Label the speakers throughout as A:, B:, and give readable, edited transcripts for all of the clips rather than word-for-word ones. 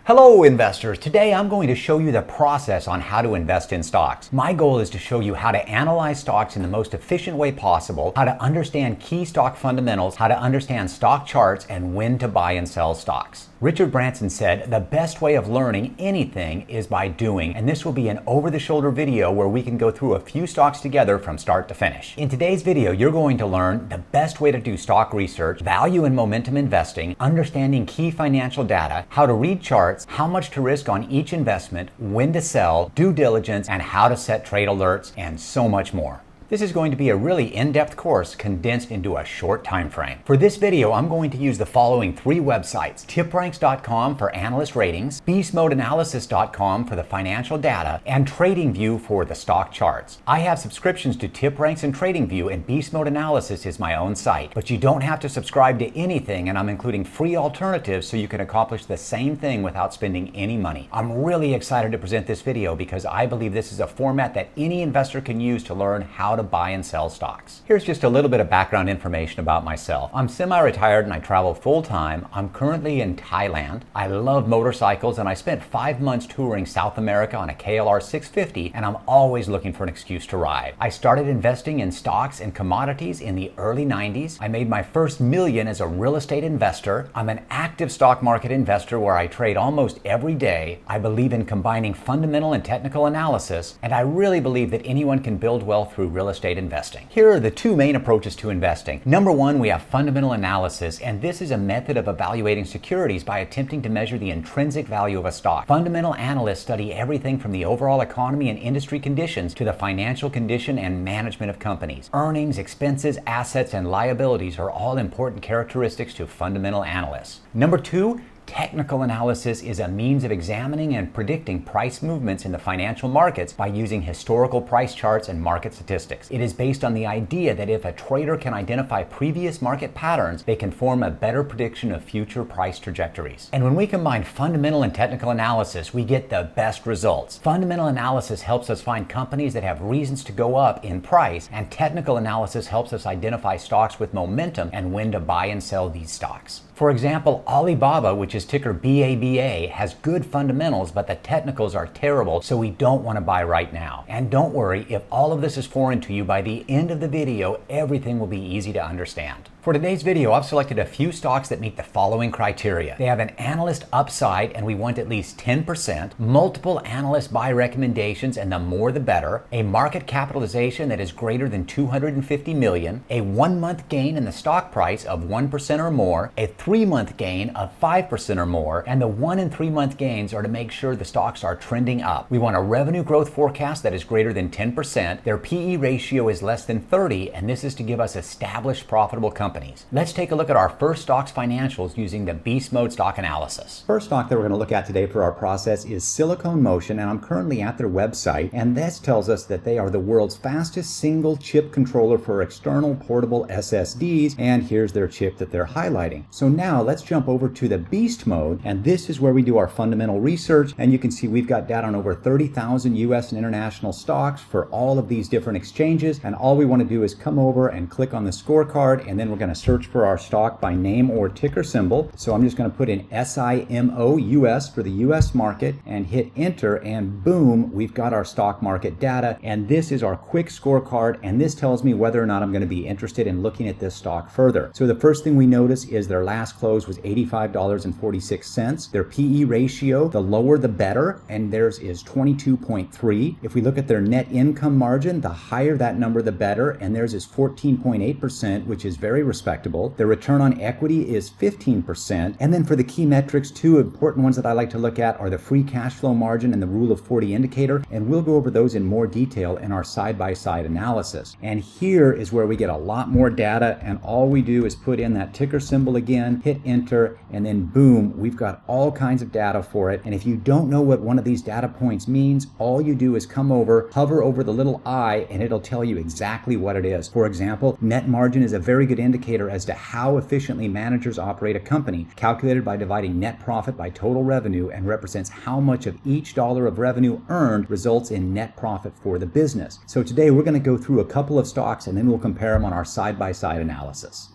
A: Hello investors, today I'm going to show you the process on how to invest in stocks. My goal is to show you how to analyze stocks in the most efficient way possible, how to understand key stock fundamentals, how to understand stock charts, and when to buy and sell stocks. Richard Branson said, the best way of learning anything is by doing, and this will be an over-the-shoulder video where we can go through a few stocks together from start to finish. In today's video, you're going to learn the best way to do stock research, value and momentum investing, understanding key financial data, how to read charts, how much to risk on each investment, when to sell, due diligence, and how to set trade alerts, and so much more. This is going to be a really in-depth course condensed into a short time frame. For this video, I'm going to use the following three websites: tipranks.com for analyst ratings, beastmodeanalysis.com for the financial data, and TradingView for the stock charts. I have subscriptions to TipRanks and TradingView, and Beast Mode Analysis is my own site. But you don't have to subscribe to anything, and I'm including free alternatives so you can accomplish the same thing without spending any money. I'm really excited to present this video because I believe this is a format that any investor can use to learn how to buy and sell stocks. Here's just a little bit of background information about myself. I'm semi-retired and I travel full-time. I'm currently in Thailand. I love motorcycles and I spent 5 months touring South America on a KLR 650, and I'm always looking for an excuse to ride. I started investing in stocks and commodities in the early 90s. I made my first million as a real estate investor. I'm an active stock market investor where I trade almost every day. I believe in combining fundamental and technical analysis, and I really believe that anyone can build wealth through real estate investing. Here are the two main approaches to investing. Number one, we have fundamental analysis, and this is a method of evaluating securities by attempting to measure the intrinsic value of a stock. Fundamental analysts study everything from the overall economy and industry conditions to the financial condition and management of companies. Earnings, expenses, assets, and liabilities are all important characteristics to fundamental analysts. Number two, technical analysis is a means of examining and predicting price movements in the financial markets by using historical price charts and market statistics. It is based on the idea that if a trader can identify previous market patterns, they can form a better prediction of future price trajectories. And when we combine fundamental and technical analysis, we get the best results. Fundamental analysis helps us find companies that have reasons to go up in price, and technical analysis helps us identify stocks with momentum and when to buy and sell these stocks. For example, Alibaba, which is ticker BABA, has good fundamentals, but the technicals are terrible, so we don't want to buy right now. And don't worry, if all of this is foreign to you, by the end of the video, everything will be easy to understand. For today's video, I've selected a few stocks that meet the following criteria. They have an analyst upside, and we want at least 10%, multiple analyst buy recommendations, and the more the better, a market capitalization that is greater than 250 million, a 1-month gain in the stock price of 1% or more, a 3-month gain of 5% or more, and the 1 and 3-month gains are to make sure the stocks are trending up. We want a revenue growth forecast that is greater than 10%, their PE ratio is less than 30, and this is to give us established profitable companies. Let's take a look at our first stock's financials using the Beast Mode stock analysis.
B: First stock that we're going to look at today for our process is Silicon Motion, and I'm currently at their website, and this tells us that they are the world's fastest single chip controller for external portable SSDs, and here's their chip that they're highlighting. So now let's jump over to the Beast Mode, and this is where we do our fundamental research, and you can see we've got data on over 30,000 US and international stocks for all of these different exchanges, and all we want to do is come over and click on the scorecard, and then we're going to search for our stock by name or ticker symbol. So I'm just going to put in SIMO US for the US market and hit enter, and boom, we've got our stock market data, and this is our quick scorecard, and this tells me whether or not I'm going to be interested in looking at this stock further. So the first thing we notice is their last close was $85.46. Their PE ratio, the lower the better, and theirs is 22.3. If we look at their net income margin, the higher that number the better, and theirs is 14.8%, which is very respectable. Their return on equity is 15%. And then for the key metrics, two important ones that I like to look at are the free cash flow margin and the rule of 40 indicator, and we'll go over those in more detail in our side-by-side analysis. And here is where we get a lot more data, and all we do is put in that ticker symbol again, hit enter, and then boom, we've got all kinds of data for it. And if you don't know what one of these data points means, all you do is come over, hover over the little I, and it'll tell you exactly what it is. For example, net margin is a very good indicator as to how efficiently managers operate a company, calculated by dividing net profit by total revenue, and represents how much of each dollar of revenue earned results in net profit for the business. So today we're going to go through a couple of stocks, and then we'll compare them on our side-by-side analysis.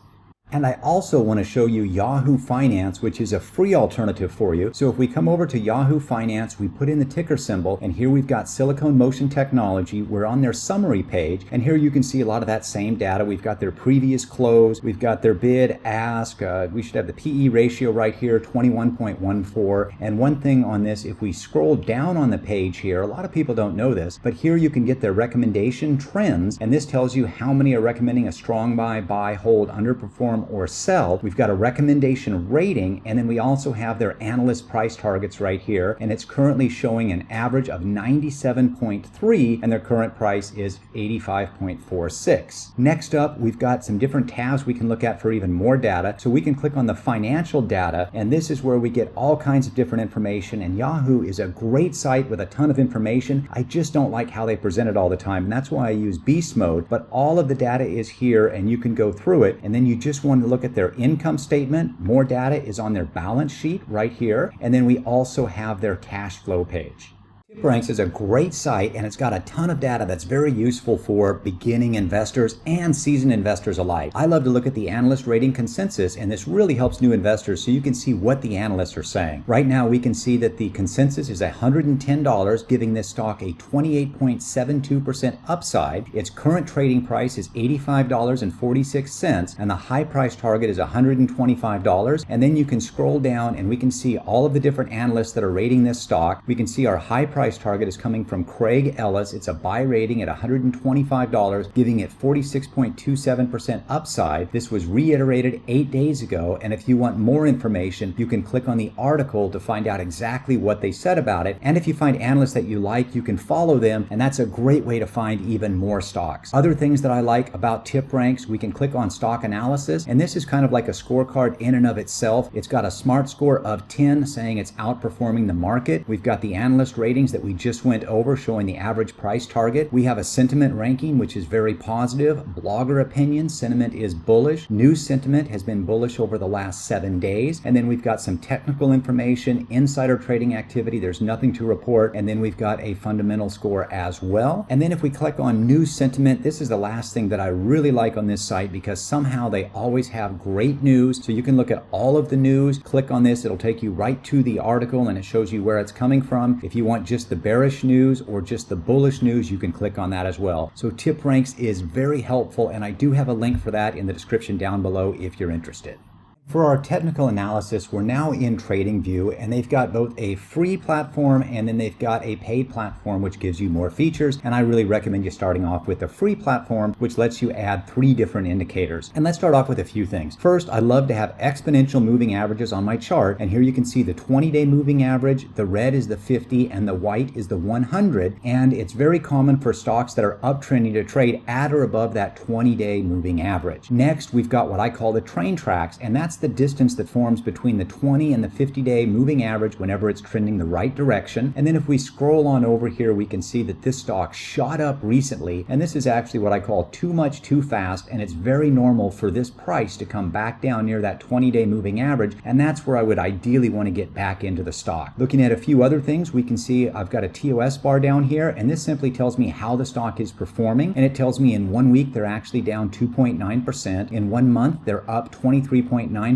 B: And I also want to show you Yahoo Finance, which is a free alternative for you. So if we come over to Yahoo Finance, we put in the ticker symbol, and here we've got Silicon Motion Technology. We're on their summary page, and here you can see a lot of that same data. We've got their previous close, we've got their bid, ask, we should have the PE ratio right here, 21.14. And one thing on this, if we scroll down on the page here, a lot of people don't know this, but here you can get their recommendation trends, and this tells you how many are recommending a strong buy, hold, underperform, or sell. We've got a recommendation rating, and then we also have their analyst price targets right here, and it's currently showing an average of 97.3, and their current price is 85.46. Next up, we've got some different tabs we can look at for even more data. So we can click on the financial data, and this is where we get all kinds of different information, and Yahoo is a great site with a ton of information. I just don't like how they present it all the time, and that's why I use beast mode, but all of the data is here, and you can go through it, and then you just want to look at their income statement. More data is on their balance sheet right here, and then we also have their cash flow page. TipRanks is a great site, and it's got a ton of data that's very useful for beginning investors and seasoned investors alike. I love to look at the analyst rating consensus, and this really helps new investors so you can see what the analysts are saying. Right now we can see that the consensus is $110, giving this stock a 28.72% upside. Its current trading price is $85.46, and the high price target is $125. And then you can scroll down and we can see all of the different analysts that are rating this stock. We can see our high price target is coming from Craig Ellis. It's a buy rating at $125, giving it 46.27% upside. This was reiterated 8 days ago, and if you want more information, you can click on the article to find out exactly what they said about it. And if you find analysts that you like, you can follow them, and that's a great way to find even more stocks. Other things that I like about TipRanks, we can click on stock analysis, and this is kind of like a scorecard in and of itself. It's got a smart score of 10 saying it's outperforming the market. We've got the analyst ratings that we just went over showing the average price target. We have a sentiment ranking, which is very positive. Blogger opinion, sentiment is bullish. News sentiment has been bullish over the last 7 days. And then we've got some technical information, insider trading activity, there's nothing to report. And then we've got a fundamental score as well. And then if we click on news sentiment, this is the last thing that I really like on this site because somehow they always have great news. So you can look at all of the news, click on this, it'll take you right to the article and it shows you where it's coming from. If you want just the bearish news or just the bullish news, you can click on that as well. So TipRanks is very helpful, and I do have a link for that in the description down below if you're interested. For our technical analysis, we're now in TradingView, and they've got both a free platform and then they've got a paid platform which gives you more features, and I really recommend you starting off with the free platform, which lets you add 3 different indicators. And let's start off with a few things. First, I love to have exponential moving averages on my chart, and here you can see the 20-day moving average, the red is the 50 and the white is the 100, and it's very common for stocks that are uptrending to trade at or above that 20-day moving average. Next, we've got what I call the train tracks, and that's the distance that forms between the 20 and the 50-day moving average whenever it's trending the right direction. And then if we scroll on over here, we can see that this stock shot up recently, and this is actually what I call too much too fast, and it's very normal for this price to come back down near that 20-day moving average, and that's where I would ideally want to get back into the stock. Looking at a few other things, we can see I've got a TOS bar down here, and this simply tells me how the stock is performing, and it tells me in 1 week they're actually down 2.9%, in 1 month they're up 23.9%,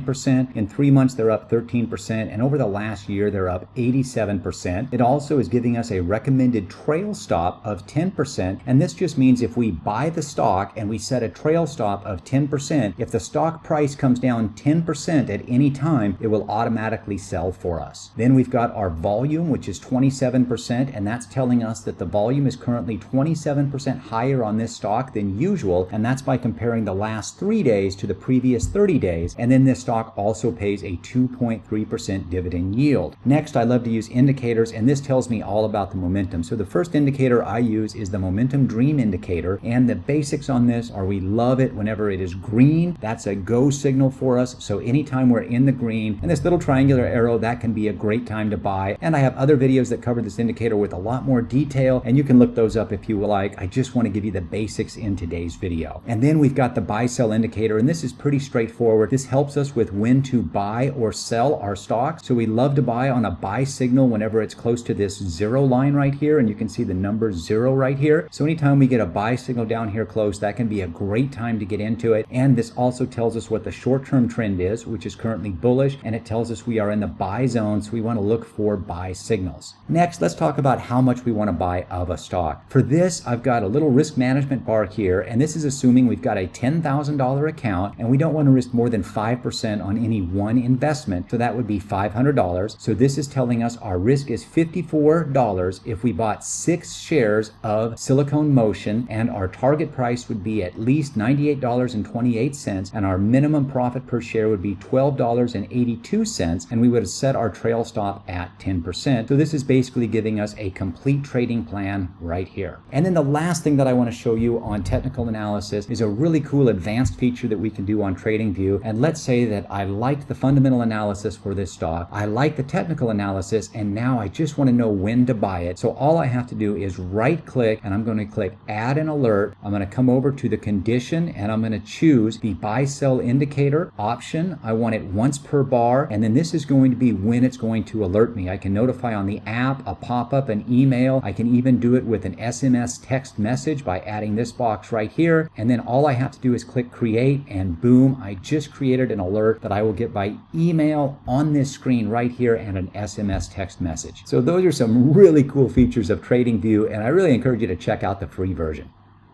B: in 3 months they're up 13%, and over the last year they're up 87%. It also is giving us a recommended trail stop of 10%, and this just means if we buy the stock and we set a trail stop of 10%, if the stock price comes down 10% at any time, it will automatically sell for us. Then we've got our volume, which is 27%, and that's telling us that the volume is currently 27% higher on this stock than usual, and that's by comparing the last 3 days to the previous 30 days, and then this stock also pays a 2.3% dividend yield. Next, I love to use indicators, and this tells me all about the momentum. So the first indicator I use is the momentum dream indicator, and the basics on this are we love it whenever it is green. That's a go signal for us. So anytime we're in the green and this little triangular arrow, that can be a great time to buy. And I have other videos that cover this indicator with a lot more detail, and you can look those up if you like. I just want to give you the basics in today's video. And then we've got the buy sell indicator, and this is pretty straightforward. This helps us us with when to buy or sell our stocks. So we love to buy on a buy signal whenever it's close to this 0 line right here, and you can see the number 0 right here. So anytime we get a buy signal down here close, that can be a great time to get into it. And this also tells us what the short-term trend is, which is currently bullish, and it tells us we are in the buy zone, so we want to look for buy signals. Next, let's talk about how much we want to buy of a stock. For this, I've got a little risk management bar here, and this is assuming we've got a $10,000 account, and we don't want to risk more than 5% on any one investment, so that would be $500. So this is telling us our risk is $54 if we bought 6 shares of Silicon Motion, and our target price would be at least $98.28, and our minimum profit per share would be $12.82, and we would have set our trail stop at 10%. So this is basically giving us a complete trading plan right here. And then the last thing that I want to show you on technical analysis is a really cool advanced feature that we can do on TradingView. And let's say that I liked the fundamental analysis for this stock, I like the technical analysis, and now I just want to know when to buy it. So all I have to do is right click, and I'm going to click add an alert. I'm going to come over to the condition, and I'm going to choose the buy sell indicator option. I want it once per bar, and then this is going to be when it's going to alert me. I can notify on the app, a pop-up, an email. I can even do it with an SMS text message by adding this box right here, and then all I have to do is click create, and boom, I just created an alert that I will get by email on this screen right here and an SMS text message. So those are some really cool features of TradingView, and I really encourage you to check out the free version.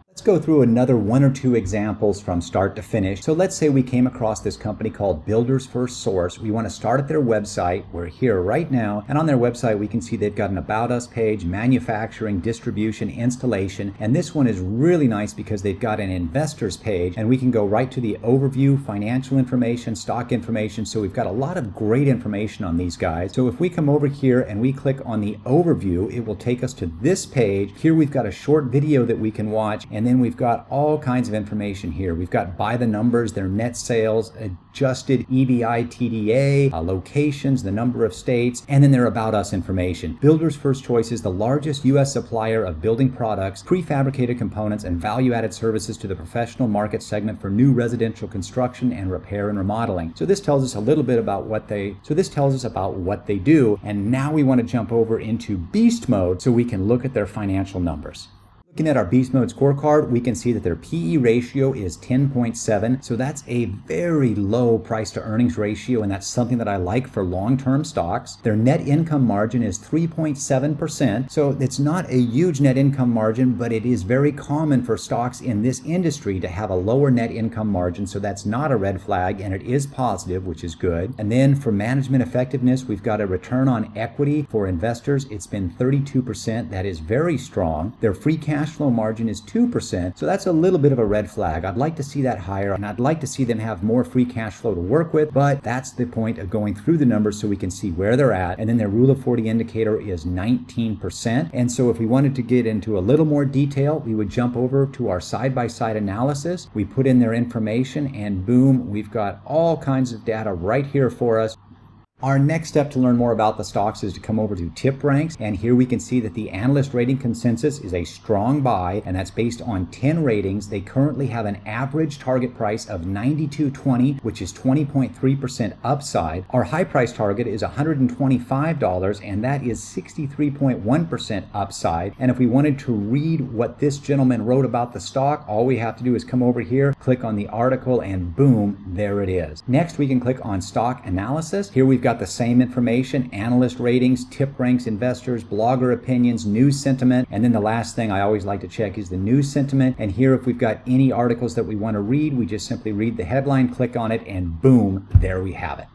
B: Let's go through another 1 or 2 examples from start to finish. So let's say we came across this company called Builders First Source. We want to start at their website. We're here right now, and on their website we can see they've got an About Us page, manufacturing, distribution, installation, and this one is really nice because they've got an investors page, and we can go right to the overview, financial information, stock information. So we've got a lot of great information on these guys. So if we come over here and we click on the overview, it will take us to this page. Here we've got a short video that we can watch, and then we've got all kinds of information here. We've got by the numbers, their net sales, adjusted EBI TDA, locations, the number of states, and then their About Us information. Builders First Choice is the largest U.S. supplier of building products, prefabricated components, and value-added services to the professional market segment for new residential construction and repair and remodeling. So this tells us a little bit about what they do, and now we want to jump over into beast mode so we can look at their financial numbers. Looking at our Beast Mode scorecard, we can see that their PE ratio is 10.7, so that's a very low price to earnings ratio, and that's something that I like for long-term stocks. Their net income margin is 3.7%, so it's not a huge net income margin, but it is very common for stocks in this industry to have a lower net income margin, so that's not a red flag, and it is positive, which is good. And then for management effectiveness, we've got a return on equity for investors. It's been 32%. That is very strong. Their free cash flow margin is 2%, so that's a little bit of a red flag. I'd like to see that higher, and I'd like to see them have more free cash flow to work with, but that's the point of going through the numbers so we can see where they're at. And then their Rule of 40 indicator is 19%, and so if we wanted to get into a little more detail, we would jump over to our side-by-side analysis. We put in their information, and boom, we've got all kinds of data right here for us. Our next step to learn more about the stocks is to come over to tip ranks, and here we can see that the analyst rating consensus is a strong buy, and that's based on 10 ratings. They currently have an average target price of $92.20, which is 20.3% upside. Our high price target is $125, and that is 63.1% upside. And if we wanted to read what this gentleman wrote about the stock, all we have to do is come over here, click on the article, and boom, there it is. Next, we can click on stock analysis. Here we've got the same information: analyst ratings, tip ranks, investors, blogger opinions, news sentiment, and then the last thing I always like to check is the news sentiment. And here, if we've got any articles that we want to read, we just simply read the headline, click on it, and boom, there we have it.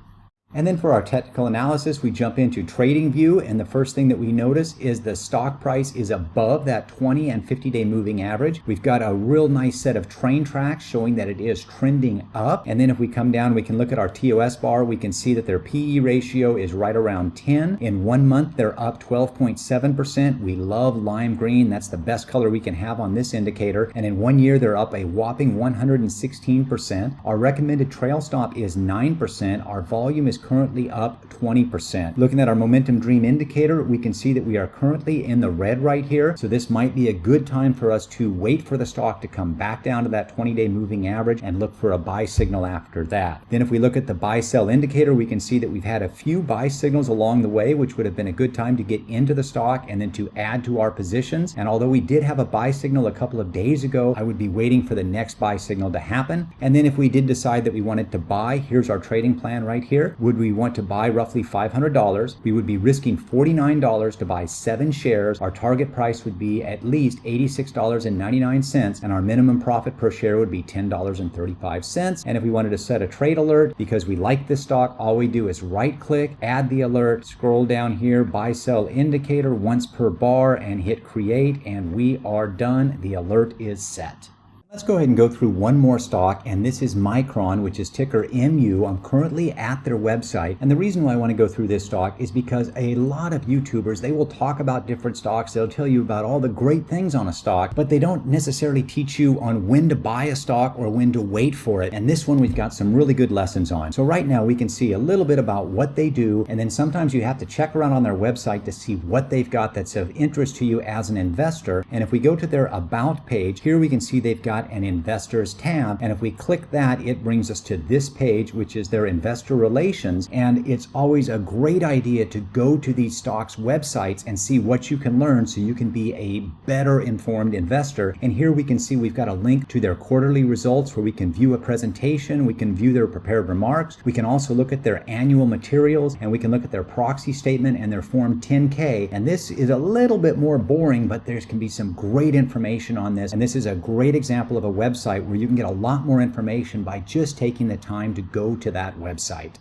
B: And then for our technical analysis, we jump into TradingView, and the first thing that we notice is the stock price is above that 20 and 50-day moving average. We've got a real nice set of train tracks showing that it is trending up. And then if we come down, we can look at our TOS bar. We can see that their PE ratio is right around 10. In 1 month, they're up 12.7%. We love lime green. That's the best color we can have on this indicator. And in 1 year, they're up a whopping 116%. Our recommended trail stop is 9%. Our volume is is currently up 20%. Looking at our momentum dream indicator, we can see that we are currently in the red right here. So this might be a good time for us to wait for the stock to come back down to that 20-day moving average and look for a buy signal after that. Then if we look at the buy sell indicator, we can see that we've had a few buy signals along the way, which would have been a good time to get into the stock and then to add to our positions. And although we did have a buy signal a couple of days ago, I would be waiting for the next buy signal to happen. And then if we did decide that we wanted to buy, here's our trading plan right here. Would we want to buy roughly $500? We would be risking $49 to buy 7 shares. Our target price would be at least $86.99, and our minimum profit per share would be $10.35. And if we wanted to set a trade alert because we like this stock, all we do is right click, add the alert, scroll down here, buy sell indicator once per bar, and hit create, and we are done. The alert is set. Let's go ahead and go through one more stock, and this is Micron, which is ticker MU. I'm currently at their website, and the reason why I want to go through this stock is because a lot of YouTubers, they will talk about different stocks, they'll tell you about all the great things on a stock, but they don't necessarily teach you on when to buy a stock or when to wait for it, and this one we've got some really good lessons on. So right now we can see a little bit about what they do, and then sometimes you have to check around on their website to see what they've got that's of interest to you as an investor. And if we go to their About page, here we can see they've got an Investors tab, and if we click that, it brings us to this page, which is their investor relations. And it's always a great idea to go to these stocks websites and see what you can learn so you can be a better informed investor. And here we can see we've got a link to their quarterly results where we can view a presentation, we can view their prepared remarks, we can also look at their annual materials, and we can look at their proxy statement and their Form 10K. And this is a little bit more boring, but there can be some great information on this, and this is a great example of a website where you can get a lot more information by just taking the time to go to that website.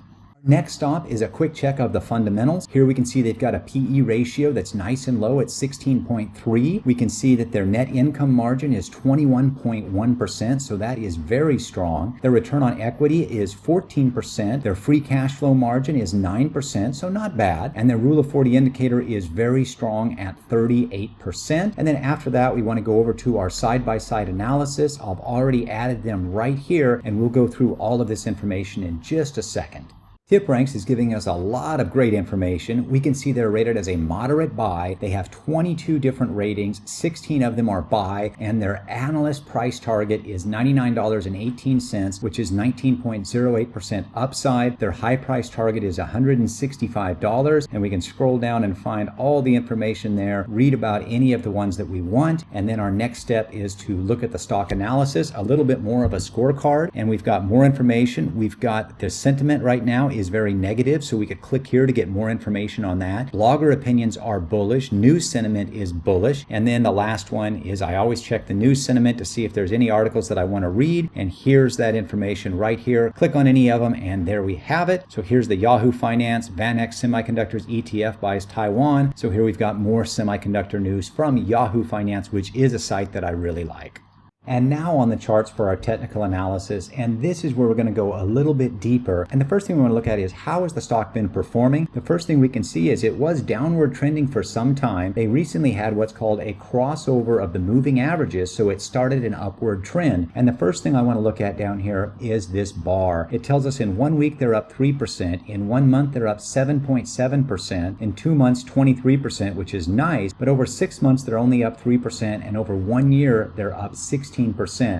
B: Next stop is a quick check of the fundamentals. Here we can see they've got a PE ratio that's nice and low at 16.3. We can see that their net income margin is 21.1%, so that is very strong. Their return on equity is 14%. Their free cash flow margin is 9%, so not bad. And their Rule of 40 indicator is very strong at 38%. And then after that, we want to go over to our side-by-side analysis. I've already added them right here, and we'll go through all of this information in just a second. TipRanks is giving us a lot of great information. We can see they're rated as a moderate buy. They have 22 different ratings, 16 of them are buy, and their analyst price target is $99.18, which is 19.08% upside. Their high price target is $165, and we can scroll down and find all the information there, read about any of the ones that we want, and then our next step is to look at the stock analysis, a little bit more of a scorecard, and we've got more information. We've got the sentiment right now is very negative, so we could click here to get more information on that. Blogger opinions are bullish, news sentiment is bullish, and then the last one is I always check the news sentiment to see if there's any articles that I want to read, and here's that information right here. Click on any of them, and there we have it. So here's the Yahoo Finance VanEck Semiconductors ETF buys Taiwan. So here we've got more semiconductor news from Yahoo Finance, which is a site that I really like. And now on the charts for our technical analysis, and this is where we're going to go a little bit deeper. And the first thing we want to look at is how has the stock been performing? The first thing we can see is it was downward trending for some time. They recently had what's called a crossover of the moving averages, so it started an upward trend. And the first thing I want to look at down here is this bar. It tells us in 1 week they're up 3%, in 1 month they're up 7.7%, in 2 months 23%, which is nice, but over 6 months they're only up 3%, and over 1 year they're up 16%.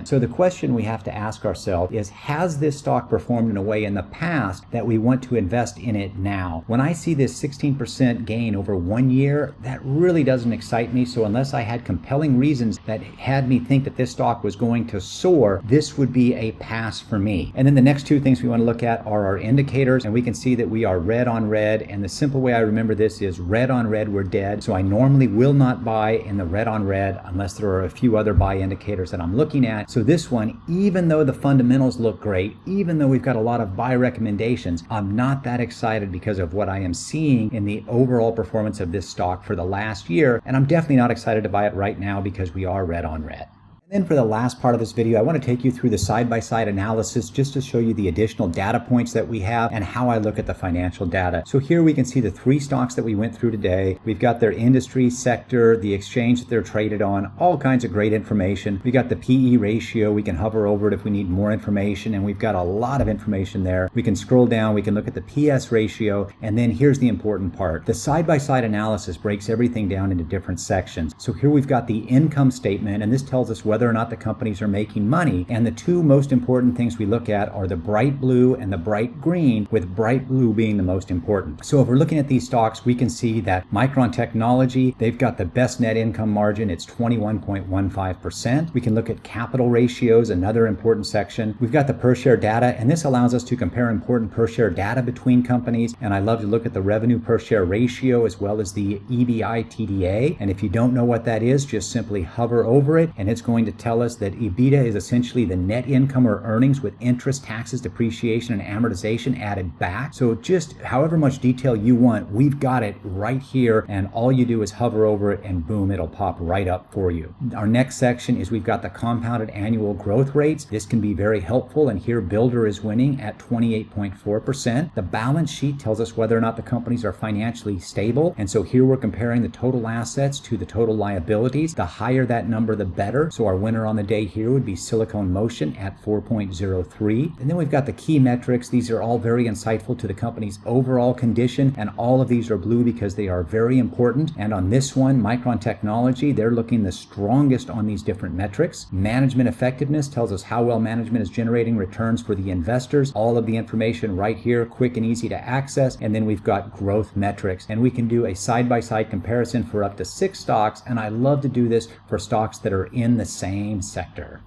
B: So the question we have to ask ourselves is, has this stock performed in a way in the past that we want to invest in it now? When I see this 16% gain over 1 year, that really doesn't excite me. So unless I had compelling reasons that had me think that this stock was going to soar, this would be a pass for me. And then the next two things we want to look at are our indicators, and we can see that we are red on red. And the simple way I remember this is red on red, we're dead. So I normally will not buy in the red on red unless there are a few other buy indicators that I'm looking at. So this one, even though the fundamentals look great, even though we've got a lot of buy recommendations, I'm not that excited because of what I am seeing in the overall performance of this stock for the last year. And I'm definitely not excited to buy it right now because we are red on red. And then for the last part of this video, I want to take you through the side-by-side analysis just to show you the additional data points that we have and how I look at the financial data. So here we can see the 3 stocks that we went through today. We've got their industry, sector, the exchange that they're traded on, all kinds of great information. We got the PE ratio. We can hover over it if we need more information, and we've got a lot of information there. We can scroll down, we can look at the PS ratio, and then here's the important part. The side-by-side analysis breaks everything down into different sections. So here we've got the income statement, and this tells us whether or not the companies are making money. And the 2 most important things we look at are the bright blue and the bright green, with bright blue being the most important. So if we're looking at these stocks, we can see that Micron Technology, they've got the best net income margin. It's 21.15%. We can look at capital ratios, another important section. We've got the per share data, and this allows us to compare important per share data between companies. And I love to look at the revenue per share ratio as well as the EBITDA. And if you don't know what that is, just simply hover over it, and it's going to tell us that EBITDA is essentially the net income or earnings with interest, taxes, depreciation, and amortization added back. So just however much detail you want, we've got it right here, and all you do is hover over it and boom, it'll pop right up for you. Our next section is we've got the compounded annual growth rates. This can be very helpful, and here Builder is winning at 28.4%. The balance sheet tells us whether or not the companies are financially stable, and so here we're comparing the total assets to the total liabilities. The higher that number, the better. So our winner on the day here would be Silicon Motion at 4.03. And then we've got the key metrics. These are all very insightful to the company's overall condition, and all of these are blue because they are very important. And on this one, Micron Technology, they're looking the strongest on these different metrics. Management effectiveness tells us how well management is generating returns for the investors. All of the information right here, quick and easy to access. And then we've got growth metrics, and we can do a side-by-side comparison for up to 6 stocks, and I love to do this for stocks that are in the same sector.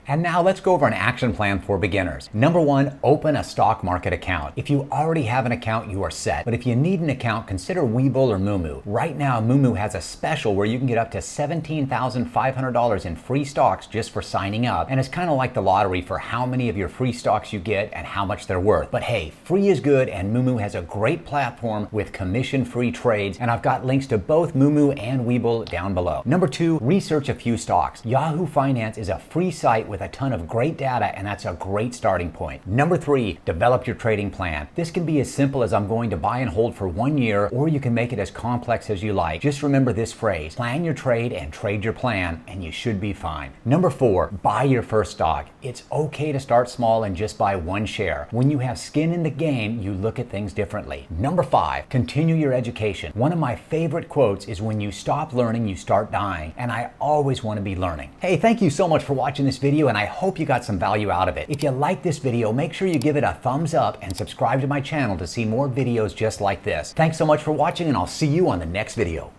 A: And now let's go over an action plan for beginners. Number 1, open a stock market account. If you already have an account, you are set. But if you need an account, consider Webull or Moomoo. Right now, Moomoo has a special where you can get up to $17,500 in free stocks just for signing up. And it's kind of like the lottery for how many of your free stocks you get and how much they're worth. But hey, free is good, and Moomoo has a great platform with commission-free trades. And I've got links to both Moomoo and Webull down below. Number 2, research a few stocks. Yahoo Finance is a free site with a ton of great data, and that's a great starting point. Number 3, develop your trading plan. This can be as simple as I'm going to buy and hold for 1 year, or you can make it as complex as you like. Just remember this phrase: plan your trade and trade your plan, and you should be fine. Number 4, buy your first stock. It's okay to start small and just buy 1 share. When you have skin in the game, you look at things differently. Number 5, continue your education. One of my favorite quotes is, when you stop learning, you start dying, and I always want to be learning. Hey, thank you so much for watching this video, and I hope you got some value out of it. If you like this video, make sure you give it a thumbs up and subscribe to my channel to see more videos just like this. Thanks so much for watching, and I'll see you on the next video.